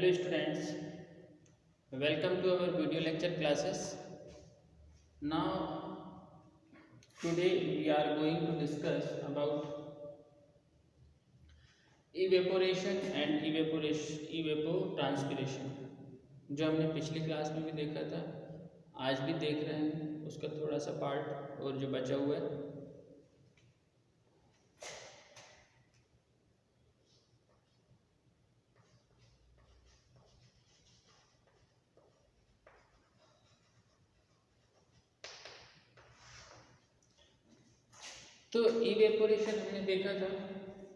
Hello students, welcome to our video lecture classes. Now today we are going to discuss about evaporation and evapotranspiration जो हमने पिछली class में भी देखा था, आज भी देख रहे हैं उसका थोड़ा सा पार्ट और जो बचा हुआ है। तो इवेपोरेशन हमने देखा था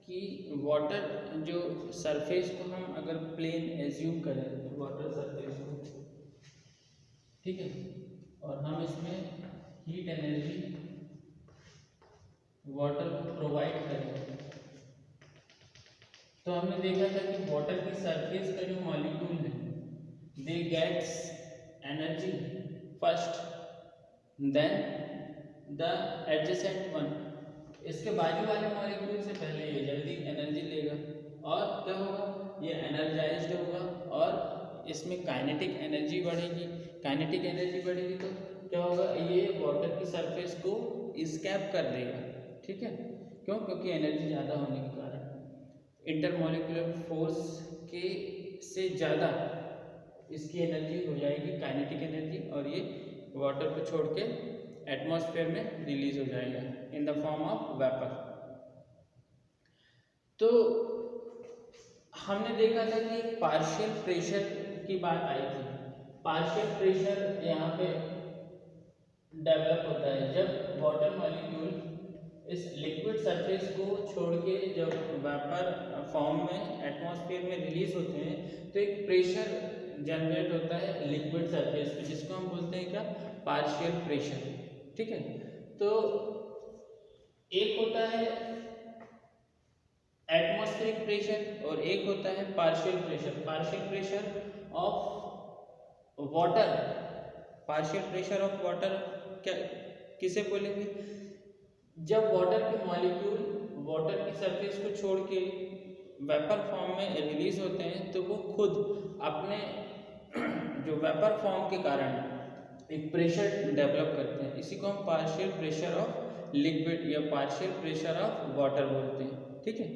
कि वाटर जो सरफेस को हम अगर प्लेन एज्यूम करें वाटर सरफेस को, ठीक है, और हम इसमें हीट एनर्जी वाटर को प्रोवाइड करें, तो हमने देखा था कि वाटर की सरफेस का जो मॉलिक्यूल है they gets energy first, then the adjacent one, इसके बाजू वाले मॉलिक्यूल से पहले ये जल्दी एनर्जी लेगा और क्या होगा, ये एनर्जाइज्ड होगा और इसमें काइनेटिक एनर्जी बढ़ेगी। काइनेटिक एनर्जी बढ़ेगी तो क्या होगा, ये वाटर की सरफेस को स्कैप कर देगा, ठीक है। क्यों? क्योंकि एनर्जी ज़्यादा होने के कारण इंटरमॉलिक्यूलर फोर्स के से ज़्यादा इसकी एनर्जी हो जाएगी काइनेटिक एनर्जी, और ये वाटर को छोड़ के एटमॉस्फेयर में रिलीज हो जाएगा in the form of vapour. तो हमने देखा था कि पार्शियल प्रेशर की बात आई थी। पार्शियल प्रेशर यहाँ पे डेवलप होता है जब वाटर मॉलिक्यूल इस लिक्विड सरफेस को छोड़ के जब वेपर फॉर्म में एटमॉस्फेयर में रिलीज होते हैं तो एक प्रेशर जनरेट होता है लिक्विड सरफेस पे, जिसको हम बोलते हैं क्या, पार्शियल प्रेशर, ठीक है। तो एक होता है एटमॉस्फेरिक प्रेशर और एक होता है partial pressure. Partial pressure of water, partial pressure of water क्या किसे बोलेंगे, जब वाटर के मॉलिक्यूल वाटर की सरफेस को छोड़ के वेपर फॉर्म में रिलीज होते हैं तो वो खुद अपने जो वेपर फॉर्म के कारण एक प्रेशर डेवलप करते हैं, इसी को हम पार्शियल प्रेशर ऑफ लिक्विड या पार्शियल प्रेशर ऑफ वाटर बोलते हैं, ठीक है।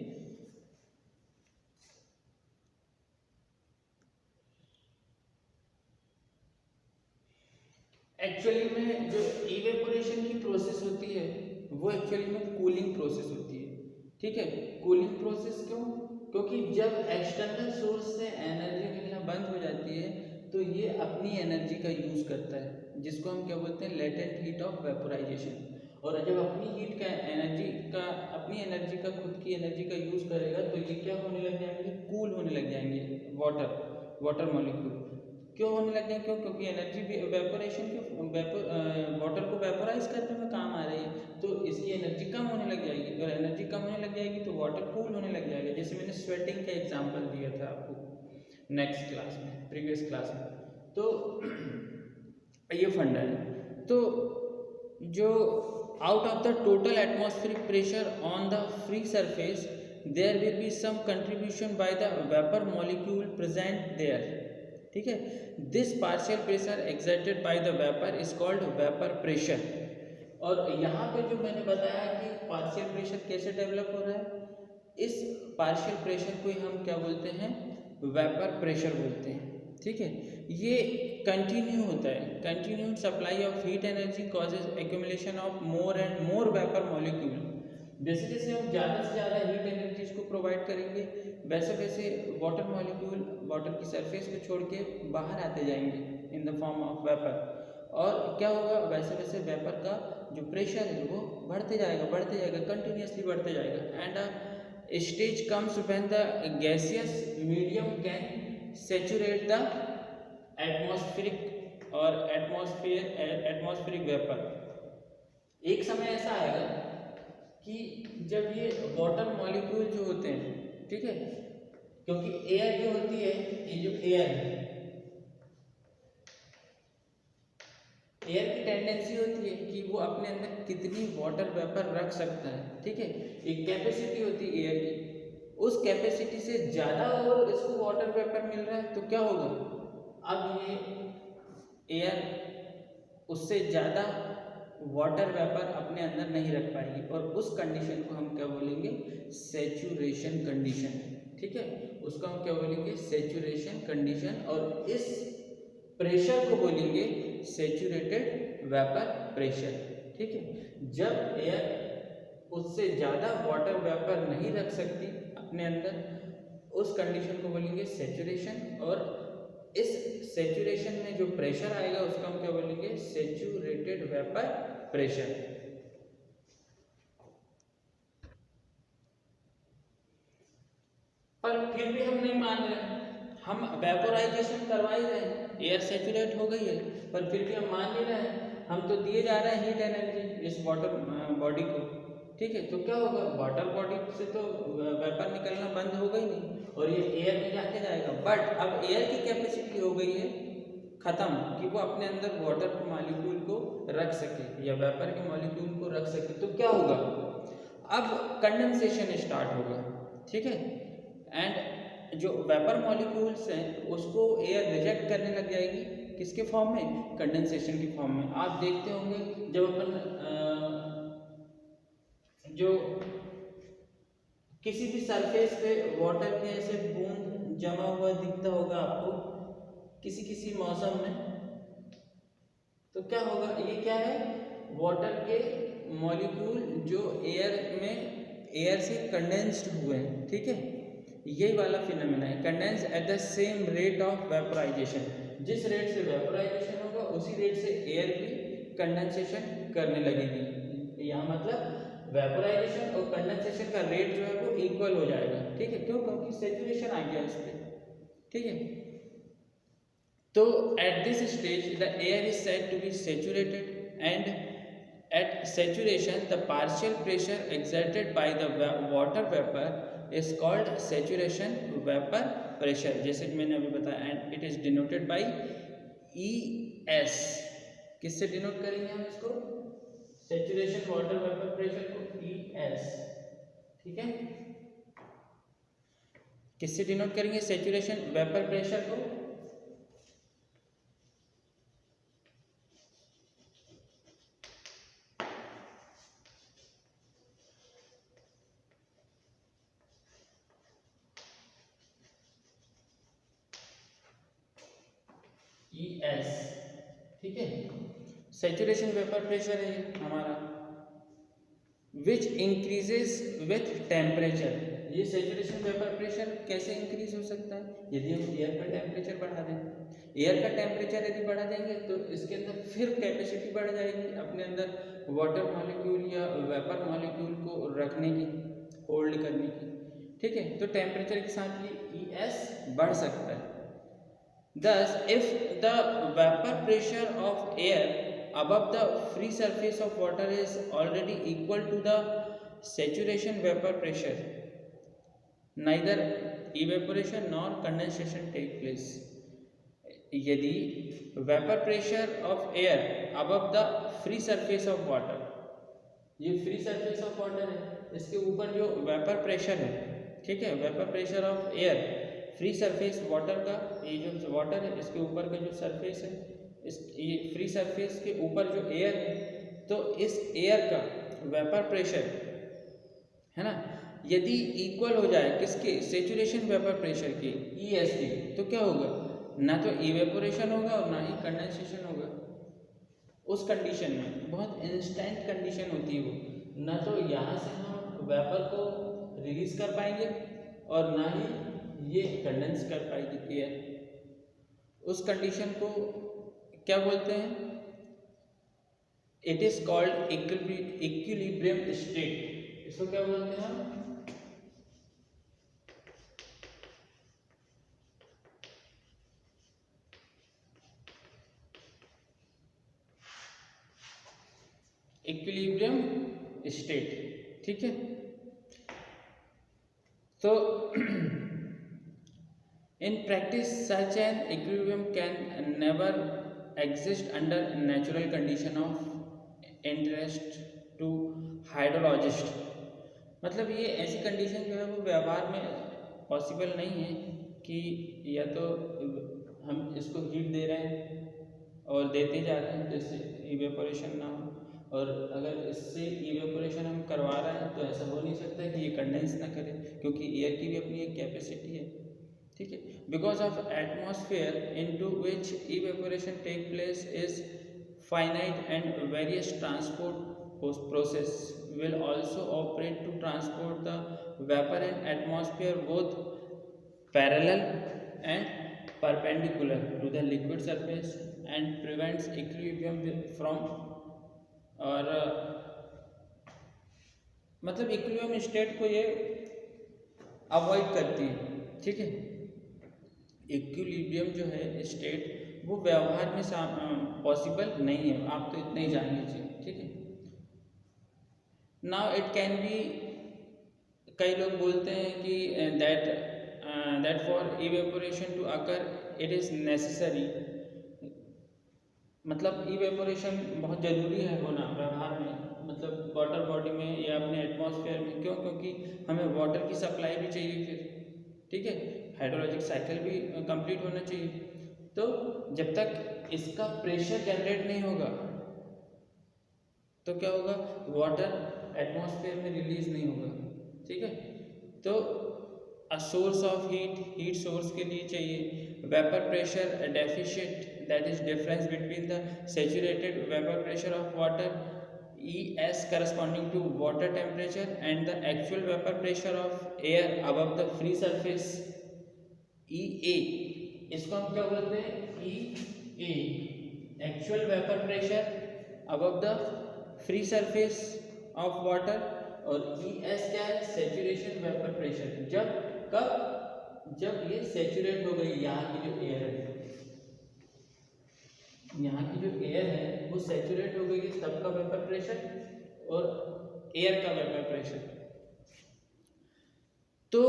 एक्चुअली में जो इवेपोरेशन की प्रोसेस होती है वो एक्चुअली में कूलिंग प्रोसेस होती है, ठीक है। कूलिंग प्रोसेस क्यों? क्योंकि जब एक्सटर्नल सोर्स से एनर्जी मिलना बंद हो जाती है तो ये अपनी एनर्जी का यूज़ करता है, जिसको हम क्या बोलते हैं, लेटेंट हीट ऑफ वेपोराइजेशन। और जब अपनी हीट का अपनी एनर्जी का खुद की एनर्जी का यूज़ करेगा तो ये क्या होने लग जाएंगे, कूल होने लग जाएंगे वाटर मॉलिक्यूल। क्यों होने लग जाएंगे? क्यों? क्योंकि एनर्जी वेपोरेशन के वाटर को वेपोराइज करने में काम आ रही है, तो इसकी एनर्जी कम होने लग जाएगी, और एनर्जी कम होने लग जाएगी तो वाटर कूल होने लग जाएगा, जैसे मैंने स्वेटिंग का एग्जांपल दिया था आपको नेक्स्ट क्लास में, प्रीवियस क्लास में। तो ये फंडा है। तो जो out of the total atmospheric pressure on the free surface there will be some contribution by the vapour molecule present there, ठीक है। This partial pressure exerted by the vapour is called vapour pressure. और यहाँ पे जो मैंने बताया कि partial pressure कैसे डेवलप हो रहा है, इस पार्शियल प्रेशर को हम क्या बोलते हैं, वेपर प्रेशर बोलते हैं, ठीक है। ये कंटिन्यू होता है, continued supply of heat energy causes accumulation of more and more vapour molecule. जैसे जैसे हम ज़्यादा से ज़्यादा हीट एनर्जीज को प्रोवाइड करेंगे वैसे वैसे वाटर मॉलिक्यूल वाटर की सरफेस को छोड़ के बाहर आते जाएंगे in the form of vapour, और क्या होगा, वैसे वैसे वेपर का जो प्रेशर है वो बढ़ते जाएगा कंटिन्यूसली बढ़ते जाएगा। And stage comes when the gaseous medium can saturate the atmospheric vapour. एक समय ऐसा आएगा कि जब ये वाटर मॉलिक्यूल जो होते हैं, ठीक है, क्योंकि एयर जो होती है, ये जो एयर है, एयर की टेंडेंसी होती है कि वो अपने अंदर कितनी वाटर वेपर रख सकता है, ठीक है। एक कैपेसिटी होती है एयर की, उस कैपेसिटी से ज़्यादा और इसको वाटर वेपर मिल रहा है तो क्या होगा, अब ये एयर उससे ज़्यादा वाटर वेपर अपने अंदर नहीं रख पाएगी और उस कंडीशन को हम क्या बोलेंगे, सैचुरेशन कंडीशन। ठीक है, उसको हम क्या बोलेंगे, सैचुरेशन कंडीशन। और इस प्रेशर को बोलेंगे सैचुरेटेड वेपर प्रेशर। ठीक है, जब एयर उससे ज़्यादा वाटर वेपर नहीं रख सकती अपने अंदर, उस कंडीशन को बोलेंगे सैचुरेशन। और इस सैचुरेशन में जो प्रेशर आएगा उसको हम क्या बोलेंगे, सैचुरेटेड वेपर प्रेशर। पर फिर भी हम नहीं मान रहे, हम वेपोराइजेशन करवा ही रहे हैं, एयर सैचुरेट हो गई है, पर फिर भी हम मान नहीं रहे हैं, हम तो दिए जा रहे हैं हीट एनर्जी इस वाटर बॉडी को। ठीक है, तो क्या होगा, वाटर बॉडी से तो वेपर निकलना बंद होगा ही नहीं और ये एयर में जाके जाएगा। बट अब एयर की कैपेसिटी हो गई है खत्म कि वो अपने अंदर वाटर के मॉलिक्यूल को रख सके या वेपर के मॉलिक्यूल को रख सके। तो क्या होगा, अब कंडेंसेशन स्टार्ट होगा। ठीक है, एंड जो वेपर मॉलिक्यूल्स हैं उसको एयर रिजेक्ट करने लग जाएगी, किसके फॉर्म में, कंडेंसेशन के फॉर्म में। आप देखते होंगे जब अपन जो किसी भी सरफेस पे वाटर के ऐसे बूंद जमा हुआ दिखता होगा आपको किसी किसी मौसम में, तो क्या होगा, ये क्या है, वाटर के मॉलिक्यूल जो एयर से कंडेंस्ड हुए हैं। ठीक है, यही वाला फिनोमेना है, condense at the same rate of vaporisation. जिस रेट से वेपोराइजेशन होगा उसी रेट से एयर भी कंडेंसेशन करने लगेगी। यहाँ मतलब वेपोराइजेशन और कंडेंसेशन का रेट जो है वो इक्वल हो जाएगा। ठीक है, क्यों, क्योंकि सैचुरेशन आ गया इस पर। ठीक है, तो at this stage the air is said to be saturated and at saturation the partial pressure exerted by the water vapour is called saturation vapour pressure, जैसे कि मैंने अभी बताया, and it is denoted by ES। किससे denote करेंगे हम इसको, saturation water vapour pressure को ES। ठीक है, किससे डिनोट करेंगे सैचुरेशन वेपर प्रेशर को, ES। ठीक है, सैचुरेशन वेपर प्रेशर है हमारा, विच इंक्रीजेस विथ टेम्परेचर। ये सैचुरेशन वेपर प्रेशर कैसे इंक्रीज हो सकता है, यदि हम एयर का टेम्परेचर बढ़ा दें। एयर का टेम्परेचर यदि बढ़ा देंगे तो इसके अंदर फिर कैपेसिटी बढ़ जाएगी अपने अंदर वाटर मॉलिक्यूल या वेपर मॉलिक्यूल को रखने की, होल्ड करने की। ठीक है, तो टेम्परेचर के साथ ये ES बढ़ सकता है। Thus, if the vapor pressure of air above the free surface of water is already equal to the saturation vapor pressure, neither evaporation nor condensation take place. यदि vapor pressure of air above the free surface of water, ये free surface of water है, इसके ऊपर जो vapor pressure है, ठीक है, vapor pressure of air free surface water का, ये जो वाटर है इसके ऊपर का जो सरफेस है, इस ये फ्री सरफेस के ऊपर जो एयर है, तो इस एयर का वेपर प्रेशर है ना, यदि इक्वल हो जाए किसके, सैचुरेशन वेपर प्रेशर के ES के, तो क्या होगा, ना तो इवेपोरेशन होगा और ना ही कंडेंसेशन होगा। उस कंडीशन में बहुत इंस्टेंट कंडीशन होती है वो, ना तो यहाँ से हम वेपर को रिलीज कर पाएंगे और ना ही ये कंडेंस कर पाएगी एयर। उस कंडीशन को क्या बोलते हैं, it is called equilibrium state. इसको क्या बोलते हैं हम, इक्विलिब्रियम स्टेट। ठीक है, तो in practice such an equilibrium can never exist under natural condition of interest to hydrologist, मतलब ये ऐसी कंडीशन जो है वो व्यवहार में पॉसिबल नहीं है कि या तो हम इसको हीट दे रहे हैं और देते जा रहे हैं तो इससे इवेपोरेशन ना हो, और अगर इससे इवेपोरेशन हम करवा रहे हैं तो ऐसा हो नहीं सकता कि ये कंडेंस ना करे, क्योंकि एयर की भी अपनी एक कैपेसिटी है। ठीक है, because of atmosphere into which evaporation take place is finite and various transport process will also operate to transport the vapor in atmosphere both parallel and perpendicular to the liquid surface and prevents equilibrium from और मतलब equilibrium state को ये avoid करती है। ठीक है, equilibrium जो है स्टेट वो व्यवहार में पॉसिबल नहीं है, आप तो इतना ही जान लीजिए। ठीक है, नाउ इट कैन बी, कई लोग बोलते हैं कि that for evaporation to occur it is necessary, मतलब इवेपोरेशन बहुत ज़रूरी है होना व्यवहार में, मतलब वाटर बॉडी में या अपने एटमॉस्फेयर में। क्यों? क्योंकि हमें वाटर की सप्लाई भी चाहिए फिर। ठीक है, हाइड्रोलॉजिक साइकिल भी कंप्लीट होना चाहिए। तो जब तक इसका प्रेशर जनरेट नहीं होगा तो क्या होगा, वाटर एटमॉस्फेयर में रिलीज नहीं होगा। ठीक है, तो a source of heat source के लिए चाहिए vapour pressure deficient, that is difference between the saturated vapour pressure of water ES corresponding to water temperature and the actual vapor pressure of air above the free surface EA। इसको हम क्या बोलते हैं, EA actual vapour pressure above the free surface of water, और ES क्या है, saturation vapour pressure. जब कब, जब ये सैचुरेट हो गई, यहाँ की जो एयर है, यहाँ की जो एयर है वो सैचुरेट हो गई तब का वेपर प्रेशर और एयर का वेपर प्रेशर। तो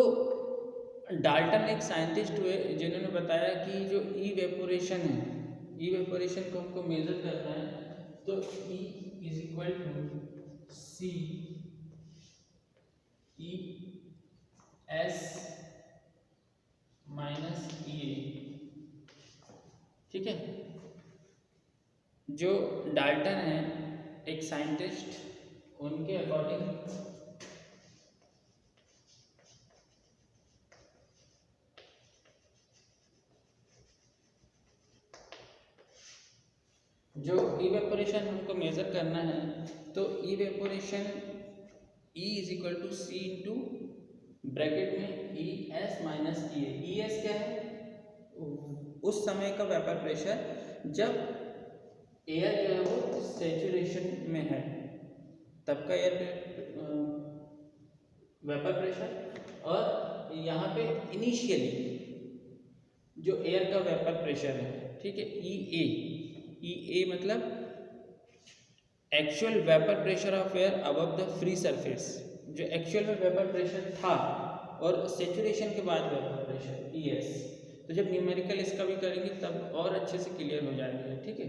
डाल्टन एक साइंटिस्ट हुए जिन्होंने बताया कि जो इवेपोरेशन है, इवेपोरेशन को हमको मेजर करना है, तो E is equal to C E S minus EA। ठीक है, जो डाल्टन है एक साइंटिस्ट, उनके अकॉर्डिंग जो इवेपोरेशन हमको मेजर करना है, तो evaporation E is equal to C into bracket में ES माइनस EA। ES क्या है, उस समय का वेपर प्रेशर जब एयर जो है वो सैचुरेशन में है तब का एयर वेपर प्रेशर, और यहाँ पे इनिशियली जो एयर का वेपर प्रेशर है। ठीक है, EA मतलब actual vapour pressure of air above the free surface, जो एक्चुअल में वेपर प्रेशर था और सेचुरेशन के बाद वेपर प्रेशर ES। तो जब न्यूमेरिकल इसका भी करेंगे तब और अच्छे से क्लियर हो जाएगा। ठीक है,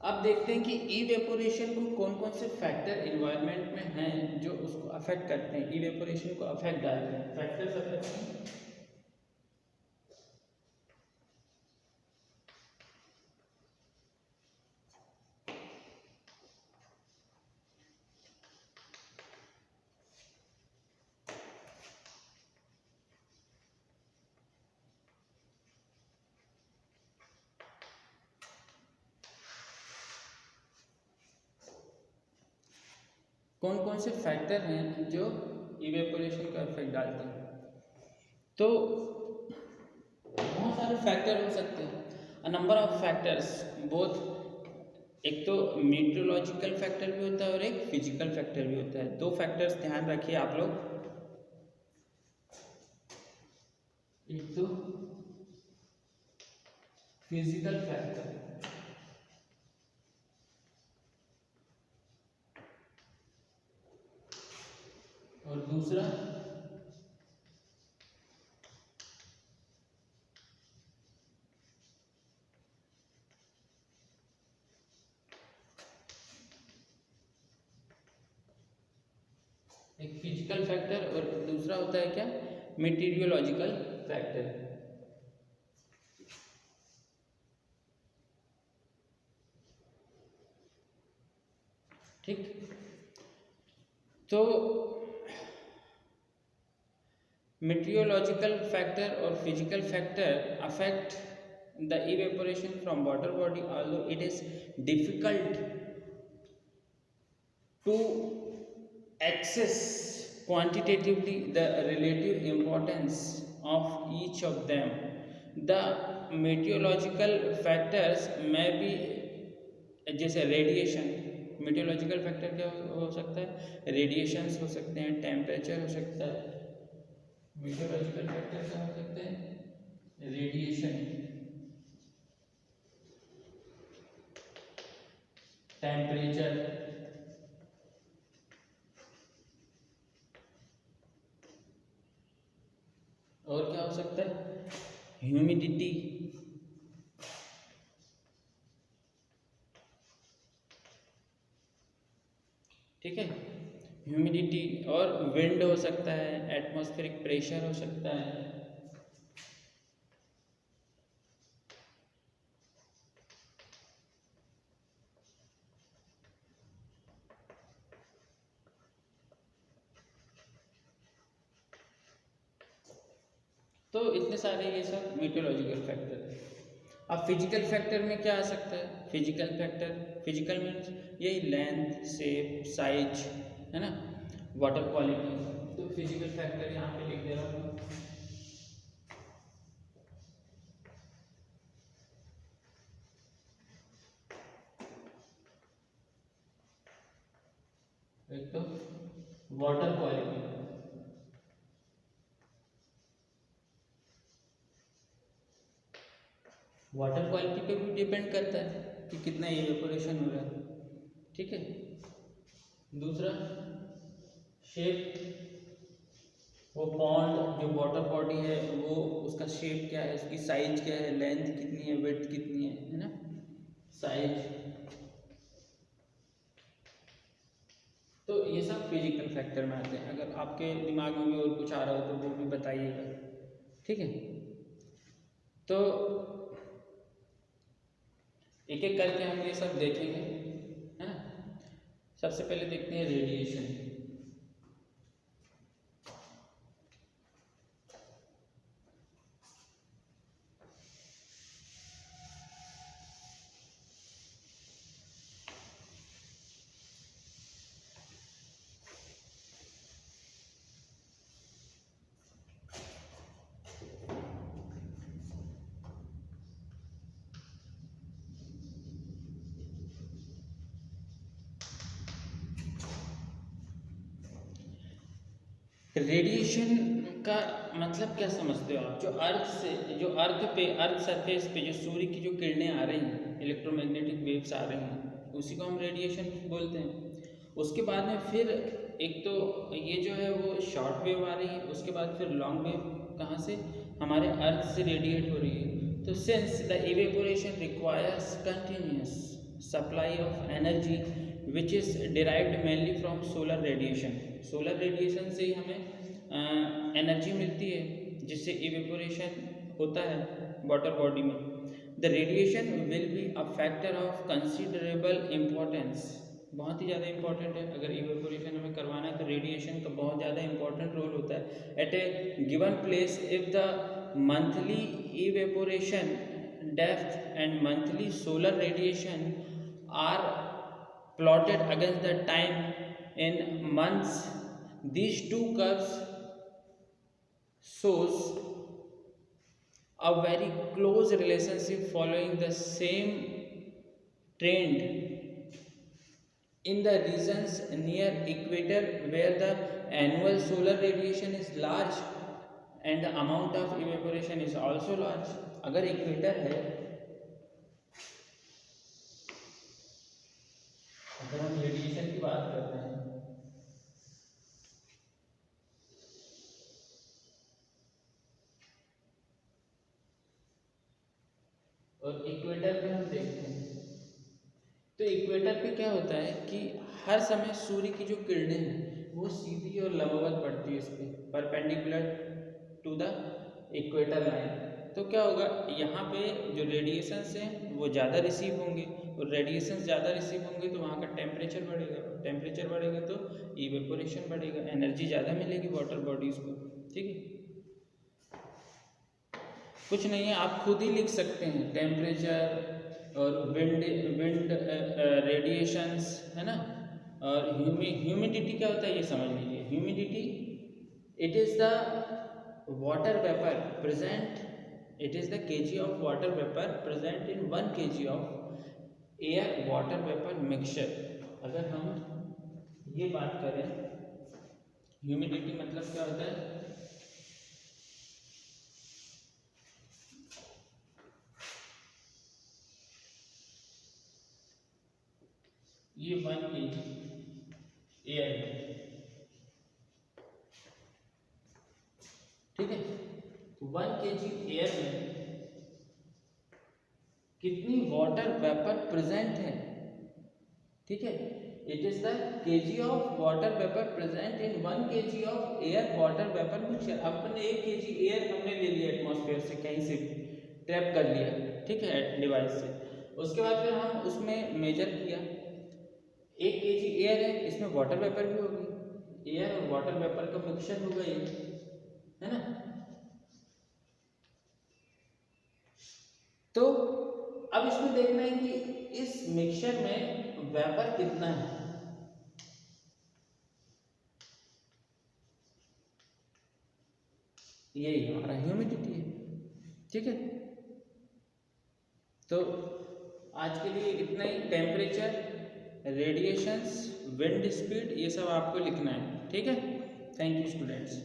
अब देखते हैं कि इवेपोरेशन को कौन कौन से फैक्टर इन्वायरमेंट में हैं जो उसको अफेक्ट करते हैं, इवेपोरेशन को अफेक्ट डालते हैं। फैक्टर्स अफेक्ट हैं, कौन कौन से फैक्टर हैं जो इवेपोरेशन का इफेक्ट डालते हैं। तो बहुत सारे फैक्टर हो सकते हैं, a number of factors both, एक तो मीटरोलॉजिकल फैक्टर भी होता है और एक फिजिकल फैक्टर भी होता है। दो फैक्टर्स ध्यान रखिए आप लोग, एक तो फिजिकल फैक्टर दूसरा एक फिजिकल फैक्टर और दूसरा होता है क्या, मेटीरियोलॉजिकल फैक्टर। ठीक, तो meteorological factor or physical factor affect the evaporation from water body, although it is difficult to access quantitatively the relative importance of each of them. The meteorological factors may be जैसे radiation, meteorological factor क्या हो सकता है, radiations हो सकते हैं, temperature हो सकता है। मेटेरोलॉजिकल फैक्टर क्या हो सकते हैं, रेडिएशन, टेम्परेचर, और क्या हो सकता है, ह्यूमिडिटी, ठीक है, ह्यूमिडिटी, और विंड हो सकता है, एटमॉस्फेरिक प्रेशर हो सकता है। तो इतने सारे ये सब मीटरोलॉजिकल फैक्टर है। अब फिजिकल फैक्टर में क्या आ सकता है, फिजिकल फैक्टर, फिजिकल मीन्स यही लेंथ, शेप, साइज, है ना, वाटर क्वालिटी। तो फिजिकल फैक्टर यहाँ पे लिख दे रहा हूँ। एक तो वाटर क्वालिटी, वाटर क्वालिटी पे भी डिपेंड करता है कि कितना इवेपोरेशन हो रहा है, ठीक है। दूसरा शेप, वो पॉन्ड जो वाटर बॉडी है वो उसका शेप क्या है, उसकी साइज क्या है, लेंथ कितनी है, विड्थ कितनी है ना, साइज। तो ये सब फिजिकल फैक्टर में आते हैं। अगर आपके दिमाग में भी और कुछ आ रहा हो तो वो भी बताइएगा, ठीक है। तो एक एक करके हम ये सब देखेंगे, है ना। सबसे पहले देखते हैं रेडिएशन। रेडिएशन का मतलब क्या समझते हो आप, जो अर्थ से, जो अर्थ पे, अर्थ सरफेस पे जो सूर्य की जो किरणें आ रही हैं, इलेक्ट्रोमैग्नेटिक वेव्स आ रही हैं, उसी को हम रेडिएशन बोलते हैं। उसके बाद में फिर एक तो ये जो है वो शॉर्ट वेव आ रही है, उसके बाद फिर लॉन्ग वेव कहाँ से, हमारे अर्थ से रेडिएट हो रही है। तो since the evaporation requires continuous supply of energy which is derived mainly from solar radiation, solar radiation से ही हमें एनर्जी मिलती है जिससे इवेपोरेशन होता है वाटर बॉडी में। The radiation will be a factor of considerable importance, बहुत ही ज़्यादा इंपॉर्टेंट है। अगर इवेपोरेशन हमें करवाना है तो रेडिएशन का बहुत ज़्यादा इंपॉर्टेंट रोल होता है। At a given place if the monthly evaporation depth and monthly solar radiation are plotted against the time in months, these two curves shows a very close relationship following the same trend in the regions near equator where the annual solar radiation is large and the amount of evaporation is also large। अगर equator है, अगर हम radiation की बात करते हैं और equator पे हम देखते हैं तो इक्वेटर पे क्या होता है कि हर समय सूर्य की जो किरणें हैं वो सीधी और लंबवत पड़ती है इस पर, perpendicular to the equator line. तो क्या होगा, यहाँ पे जो रेडिएशंस हैं वो ज़्यादा रिसीव होंगे, और रेडिएशंस ज़्यादा रिसीव होंगे तो वहाँ का टेम्परेचर बढ़ेगा, टेम्परेचर बढ़ेगा तो इवेपोरेशन बढ़ेगा, एनर्जी ज़्यादा मिलेगी वाटर बॉडीज़ को। ठीक है, कुछ नहीं है, आप खुद ही लिख सकते हैं टेम्परेचर और विंड विंड रेडिएशंस, है ना। और ह्यूमिडिटी क्या होता है ये समझ लीजिए। Humidity it is the water vapour present, it is the kg of water vapor present in 1 kg of air water vapor mixture। अगर हम ये बात करें ह्यूमिडिटी मतलब क्या होता है, ये 1 kg एयर है, ठीक है। तो 1 kg एयर में कितनी वाटर वेपर प्रेजेंट है, ठीक है। It is the kg of water vapour present in 1 kg of air water vapour mixture. अपने 1 kg एयर हमने ले लिया एटमॉस्फेयर से, कहीं से भी ट्रैप कर लिया, ठीक है, डिवाइस से। उसके बाद फिर हम उसमें मेजर किया, 1 kg एयर है, इसमें वाटर वेपर भी होगी, एयर और वाटर वेपर का मिक्सचर होगा ये, है ना। तो अब इसमें देखना है कि इस मिक्सचर में वेपर कितना है, यही हमारा ह्यूमिडिटी है, ठीक है। तो आज के लिए इतना ही, टेम्परेचर, रेडिएशंस, विंड स्पीड, ये सब आपको लिखना है, ठीक है। Thank you students.